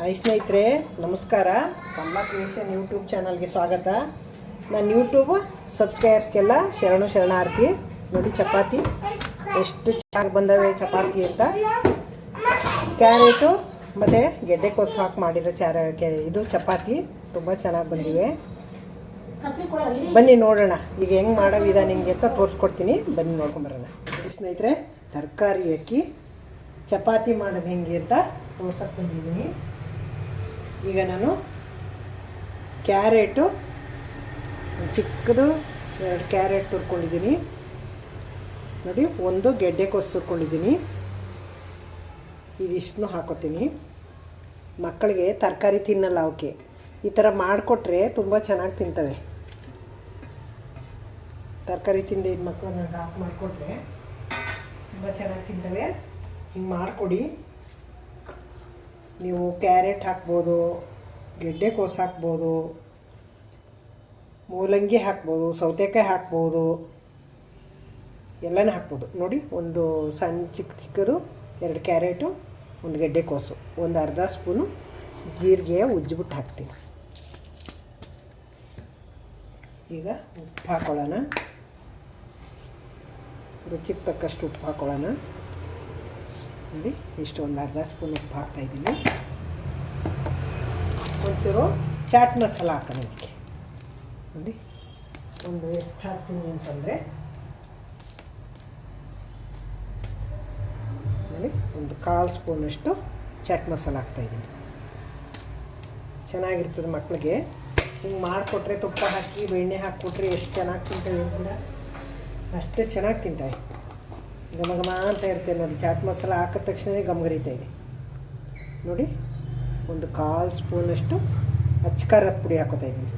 Hi ಸ್ನೇಹಿತರೆ, ನಮಸ್ಕಾರ. Kamala creation YouTube ಚಾನಲ್ಗೆ ಸ್ವಾಗತ. ನನ್ನ ಯೂಟ್ಯೂಬ್ ಸಬ್ಸ್ಕ್ರೈಬರ್ಸ್ಗೆಲ್ಲ ಶರಣಾರ್ಥಿ. ನೋಡಿ ಚಪಾತಿ ಎಷ್ಟು ಚೆನ್ನಾಗಿ ಬಂದವೆ ಚಪಾತಿ ಅಂತ. ಕ್ಯಾರೆಟು ಮತ್ತು ಗೆಡ್ಡೆಕೋಸು ಹಾಕಿ ಮಾಡಿರೋ ಇದು ಚಪಾತಿ ತುಂಬ ಚೆನ್ನಾಗಿ ಬಂದಿವೆ. ಬನ್ನಿ ನೋಡೋಣ ಈಗ ಹೆಂಗೆ ಮಾಡೋ ವಿಧಾನ ಹೆಂಗೆ ಅಂತ ತೋರಿಸ್ಕೊಡ್ತೀನಿ. ಬನ್ನಿ ನೋಡ್ಕೊಂಬರೋಣ. ಸ್ನೇಹಿತರೆ, ತರಕಾರಿ ಹಾಕಿ ಚಪಾತಿ ಮಾಡೋದು ಹೆಂಗೆ ಅಂತ ತೋರ್ಸಕ್ಕೆ ಬಂದಿದ್ದೀನಿ. ಈಗ ನಾನು ಕ್ಯಾರೆಟು ಚಿಕ್ಕದು 2 ಕ್ಯಾರೆಟ್ ತುರ್ಕೊಂಡಿದ್ದೀನಿ. ನೋಡಿ, 1 ಗೆಡ್ಡೆಕೋಸು ತುರ್ಕೊಂಡಿದ್ದೀನಿ. ಇದಿಷ್ಟನ್ನು ಹಾಕೋತೀನಿ. ಮಕ್ಕಳಿಗೆ ತರಕಾರಿ ತಿನ್ನಲ್ಲ, ಅವಕ್ಕೆ ಈ ಥರ ಮಾಡಿಕೊಟ್ರೆ ತುಂಬ ಚೆನ್ನಾಗಿ ತಿಂತವೆ. ತರಕಾರಿ ತಿಂದೆ ಇದು ಮಕ್ಕಳು ನನಗೆ ಹಾಕಿ ಮಾಡಿಕೊಟ್ರೆ ತುಂಬ ಚೆನ್ನಾಗಿ ತಿಂತವೆ. ಹಿಂಗೆ ಮಾಡಿಕೊಡಿ. ನೀವು ಕ್ಯಾರೆಟ್ ಹಾಕ್ಬೋದು, ಗೆಡ್ಡೆಕೋಸು ಹಾಕ್ಬೋದು, ಮೂಲಂಗಿ ಹಾಕ್ಬೋದು, ಸೌತೆಕಾಯಿ ಹಾಕ್ಬೋದು, ಎಲ್ಲನೂ ಹಾಕ್ಬೋದು. ನೋಡಿ, ಒಂದು ಸಣ್ಣ ಚಿಕ್ಕದು 2 ಕ್ಯಾರೆಟು, 1 ಗೆಡ್ಡೆಕೋಸು, ಒಂದು ಅರ್ಧ ಸ್ಪೂನು ಜೀರಿಗೆ ಉಜ್ಜಿಬಿಟ್ಟು ಹಾಕ್ತೀನಿ. ಈಗ ಉಪ್ಪು ಹಾಕೊಳ್ಳೋಣ. ರುಚಿಗೆ ತಕ್ಕಷ್ಟು ಉಪ್ಪು ಹಾಕೊಳ್ಳೋಣ. ನೋಡಿ, ಇಷ್ಟು ಒಂದು ಅರ್ಧ ಸ್ಪೂನ್ ಉಪ್ಪು ಹಾಕ್ತಾಯಿದ್ದೀನಿ. ಒಂಚೂರು ಚಾಟ್ ಮಸಾಲ ಹಾಕೋಣ ಇದಕ್ಕೆ. ನೋಡಿ, ಒಂದು ಎಷ್ಟು ಹಾಕ್ತೀನಿ ಅಂತಂದರೆ, ನೋಡಿ, ಒಂದು 1/4 ಸ್ಪೂನಷ್ಟು ಚಾಟ್ ಮಸಾಲ ಹಾಕ್ತಾಯಿದ್ದೀನಿ. ಚೆನ್ನಾಗಿರ್ತದೆ ಮಕ್ಕಳಿಗೆ. ಹಿಂಗೆ ಮಾಡಿಕೊಟ್ರೆ ತುಪ್ಪ ಹಾಕಿ ಬೆಣ್ಣೆ ಹಾಕಿಕೊಟ್ರೆ ಎಷ್ಟು ಚೆನ್ನಾಗಿ ತಿಂತವೆ ಕೂಡ, ಅಷ್ಟು ಚೆನ್ನಾಗಿ ತಿಂತಾವೆ. ಘಮ ಅಂತ ಇರ್ತೇವೆ. ನೋಡಿ, ಚಾಟ್ ಮಸಾಲ ಹಾಕಿದ ತಕ್ಷಣ ಗಮಗರಿತಾ ಇದೆ. ನೋಡಿ, ಒಂದು 1/4 ಸ್ಪೂನಷ್ಟು ಖಾರದ ಪುಡಿ ಹಾಕೋತಾ ಇದ್ದೀನಿ.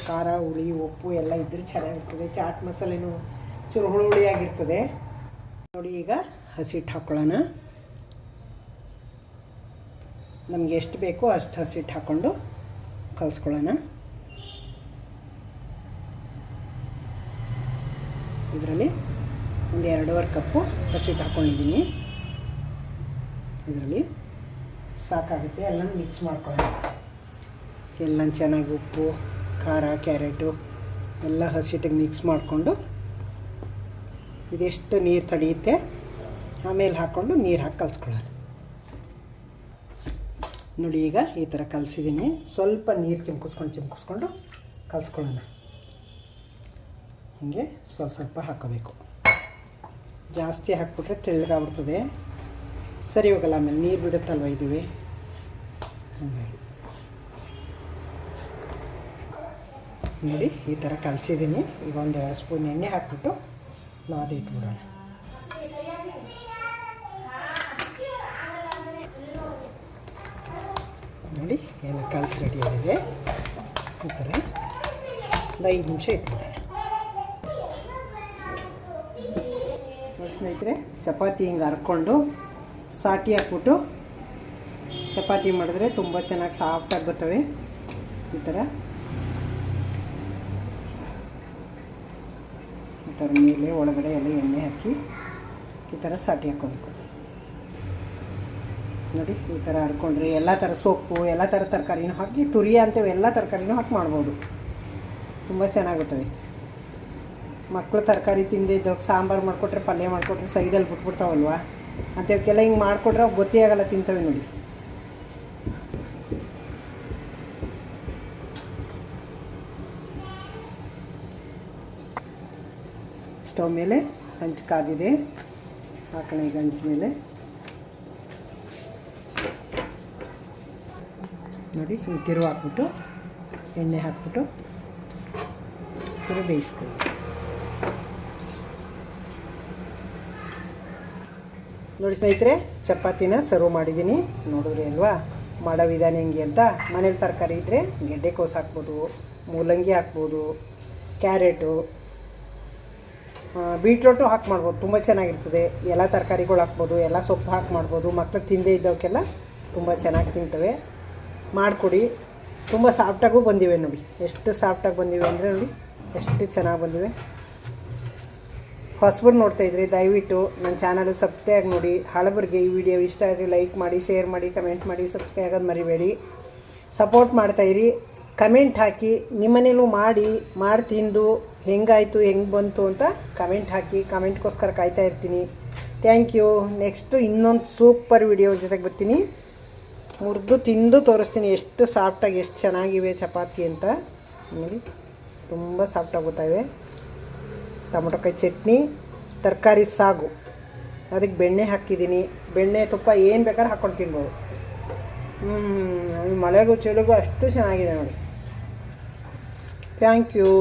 ಖಾರ, ಹುಳಿ, ಉಪ್ಪು ಎಲ್ಲ ಇದ್ದರೆ ಚೆನ್ನಾಗಿರ್ತದೆ. ಚಾಟ್ ಮಸಾಲೆನೂ ಚೂರು ಹುಳಿಯಾಗಿರ್ತದೆ. ನೋಡಿ, ಈಗ ಹಸಿಟ್ಟು ಹಾಕ್ಕೊಳ್ಳೋಣ. ನಮಗೆ ಎಷ್ಟು ಬೇಕೋ ಅಷ್ಟು ಹಸಿಟ್ಟು ಹಾಕ್ಕೊಂಡು ಕಲಿಸ್ಕೊಳ್ಳೋಣ. ಇದರಲ್ಲಿ ಒಂದು 2.5 ಕಪ್ಪು ಹಸಿಟ್ಟು ಹಾಕ್ಕೊಂಡಿದ್ದೀನಿ. ಇದರಲ್ಲಿ ಸಾಕಾಗುತ್ತೆ. ಎಲ್ಲನೂ ಮಿಕ್ಸ್ ಮಾಡ್ಕೊಳ್ಳೋಣ. ಎಲ್ಲ ಚೆನ್ನಾಗಿ ಉಪ್ಪು, ಖಾರ, ಕ್ಯಾರೆಟು ಎಲ್ಲ ಹಸಿಟ್ಟಿಗೆ ಮಿಕ್ಸ್ ಮಾಡಿಕೊಂಡು ಇದೆಷ್ಟು ನೀರು ತಡೆಯುತ್ತೆ ಆಮೇಲೆ ಹಾಕ್ಕೊಂಡು ನೀರು ಹಾಕಿ ಕಲಿಸ್ಕೊಳ್ಳೋಣ. ನೋಡಿ, ಈಗ ಈ ಥರ ಕಲಿಸಿದ್ದೀನಿ. ಸ್ವಲ್ಪ ನೀರು ಚಿಮ್ಕಿಸ್ಕೊಂಡು ಕಲಿಸ್ಕೊಳ್ಳೋಣ. ಹೀಗೆ ಸ್ವಲ್ಪ ಹಾಕೋಬೇಕು. ಜಾಸ್ತಿ ಹಾಕ್ಬಿಟ್ರೆ ತೆಳ್ಳಗಾಗ್ಬಿಡ್ತದೆ, ಸರಿ ಹೋಗಲ್ಲ. ಆಮೇಲೆ ನೀರು ಬಿಡುತ್ತಲ್ವ ಇದುವೆ, ಹಾಗಾಗಿ ನೋಡಿ ಈ ಥರ ಕಲಿಸಿದ್ದೀನಿ. ಈಗ ಒಂದು 2 ಸ್ಪೂನ್ ಎಣ್ಣೆ ಹಾಕ್ಬಿಟ್ಟು ನಾದಿ ಇಟ್ಬಿಡೋಣ. ನೋಡಿ, ಎಲ್ಲ ಕಲಸಿ ರೆಡಿಯಾಗಿದೆ. ಈ ಥರ ಒಂದು 5 ನಿಮಿಷ ಇಟ್ಬಿಡೋಣ. ಸ್ನೇಹಿತರೆ, ಚಪಾತಿ ಹಿಂಗೆ ಹರ್ಕೊಂಡು ಸಾಟಿ ಹಾಕ್ಬಿಟ್ಟು ಚಪಾತಿ ಮಾಡಿದ್ರೆ ತುಂಬ ಚೆನ್ನಾಗಿ ಸಾಫ್ಟಾಗಿ ಬರ್ತವೆ. ಈ ಥರ ಮೇಲೆ ಒಳಗಡೆ ಎಲ್ಲ ಎಣ್ಣೆ ಹಾಕಿ ಈ ಥರ ಸಾಟಿ ಹಾಕ್ಕೋಬೇಕು. ನೋಡಿ, ಈ ಥರ ಹರ್ಕೊಂಡ್ರೆ ಎಲ್ಲ ಥರ ಸೊಪ್ಪು, ಎಲ್ಲ ಥರ ತರಕಾರಿನೂ ಹಾಕಿ, ತುರಿ ಅಂತೇವೆ ಎಲ್ಲ ತರಕಾರಿನೂ ಹಾಕಿ ಮಾಡ್ಬೋದು. ತುಂಬ ಚೆನ್ನಾಗುತ್ತವೆ. ಮಕ್ಕಳು ತರಕಾರಿ ತಿಂದೇ ಇದ್ದಾಗ ಸಾಂಬಾರು ಮಾಡಿಕೊಟ್ರೆ, ಪಲ್ಯ ಮಾಡಿಕೊಟ್ರೆ ಸೈಡಲ್ಲಿ ಬಿಟ್ಬಿಡ್ತಾವಲ್ವ, ಅಂಥವಕ್ಕೆಲ್ಲ ಹಿಂಗೆ ಮಾಡಿಕೊಟ್ರೆ ಅವು ಗೊತ್ತೇ ಆಗಲ್ಲ, ತಿಂತವೆ. ನೋಡಿ, ಸ್ಟವ್ ಮೇಲೆ ಹಂಚು ಕಾದಿದೆ, ಹಾಕೋಣ. ಈಗ ಹಂಚು ಮೇಲೆ ನೋಡಿ ಹಿಂಗೆ ತಿರುವು ಹಾಕ್ಬಿಟ್ಟು ಎಣ್ಣೆ ಹಾಕ್ಬಿಟ್ಟು ತಿರುವು ಬೇಯಿಸ್ಕೊಳ್ಳಿ. ನೋಡಿ ಸ್ನೇಹಿತರೆ, ಚಪಾತಿನ ಸರ್ವ್ ಮಾಡಿದ್ದೀನಿ. ನೋಡಿದ್ರಿ ಅಲ್ವಾ ಮಾಡೋ ವಿಧಾನ ಹೆಂಗೆ ಅಂತ. ಮನೇಲಿ ತರಕಾರಿ ಇದ್ದರೆ ಗೆಡ್ಡೆಕೋಸು ಹಾಕ್ಬೋದು, ಮೂಲಂಗಿ ಹಾಕ್ಬೋದು, ಕ್ಯಾರೆಟು, ಬೀಟ್ರೋಟು ಹಾಕಿ ಮಾಡ್ಬೋದು. ತುಂಬ ಚೆನ್ನಾಗಿರ್ತದೆ. ಎಲ್ಲ ತರಕಾರಿಗಳು ಹಾಕ್ಬೋದು, ಎಲ್ಲ ಸೊಪ್ಪು ಹಾಕಿ ಮಾಡ್ಬೋದು. ಮಕ್ಕಳು ತಿಂದೇ ಇದ್ದವಕ್ಕೆಲ್ಲ ತುಂಬ ಚೆನ್ನಾಗಿ ತಿಂತವೆ. ಮಾಡಿಕೊಡಿ. ತುಂಬ ಸಾಫ್ಟಾಗೂ ಬಂದಿವೆ. ನೋಡಿ, ಎಷ್ಟು ಸಾಫ್ಟಾಗಿ ಬಂದಿವೆ ಅಂದರೆ, ನೋಡಿ ಎಷ್ಟು ಚೆನ್ನಾಗಿ ಬಂದಿವೆ. ಹೊಸಬರು ನೋಡ್ತಾ ಇದ್ರಿ ದಯವಿಟ್ಟು ನನ್ನ ಚಾನಲ್ ಸಬ್ಸ್ಕ್ರೈಬ್ ನೋಡಿ. ಹಳಬರಿಗೆ ಈ ವಿಡಿಯೋ ಇಷ್ಟ ಆದರೆ ಲೈಕ್ ಮಾಡಿ, ಶೇರ್ ಮಾಡಿ, ಕಮೆಂಟ್ ಮಾಡಿ, ಸಬ್ಸ್ಕ್ರೈಬ್ ಆಗೋದು ಮರಿಬೇಡಿ. ಸಪೋರ್ಟ್ ಮಾಡ್ತಾಯಿರಿ, ಕಮೆಂಟ್ ಹಾಕಿ, ನಿಮ್ಮನೇಲೂ ಮಾಡಿ ತಿಂದು ಹೆಂಗಾಯಿತು ಹೆಂಗೆ ಬಂತು ಅಂತ ಕಮೆಂಟ್ ಹಾಕಿ. ಕಮೆಂಟ್ಗೋಸ್ಕರ ಕಾಯ್ತಾ ಇರ್ತೀನಿ. Thank you. ನೆಕ್ಸ್ಟು ಇನ್ನೊಂದು ಸೂಪರ್ ವಿಡಿಯೋ ಜೊತೆಗೆ ಬರ್ತೀನಿ. ಮುರಿದು ತಿಂದು ತೋರಿಸ್ತೀನಿ ಎಷ್ಟು ಸಾಫ್ಟಾಗಿ ಎಷ್ಟು ಚೆನ್ನಾಗಿವೆ ಚಪಾತಿ ಅಂತ. ನೋಡಿ ತುಂಬ ಸಾಫ್ಟಾಗಿ ಗೊತ್ತಾಯಿವೆ. ಟೊಮೊಟೊಕಾಯಿ ಚಟ್ನಿ, ತರಕಾರಿ ಸಾಗು, ಅದಕ್ಕೆ ಬೆಣ್ಣೆ ಹಾಕಿದ್ದೀನಿ. ಬೆಣ್ಣೆ ತುಪ್ಪ ಏನು ಬೇಕಾದ್ರೂ ಹಾಕ್ಕೊಂಡು ತಿನ್ಬೋದು. ಮಳೆಗೂ ಚಳಿಗೂ ಅಷ್ಟು ಚೆನ್ನಾಗಿದೆ ನೋಡಿ. Thank you.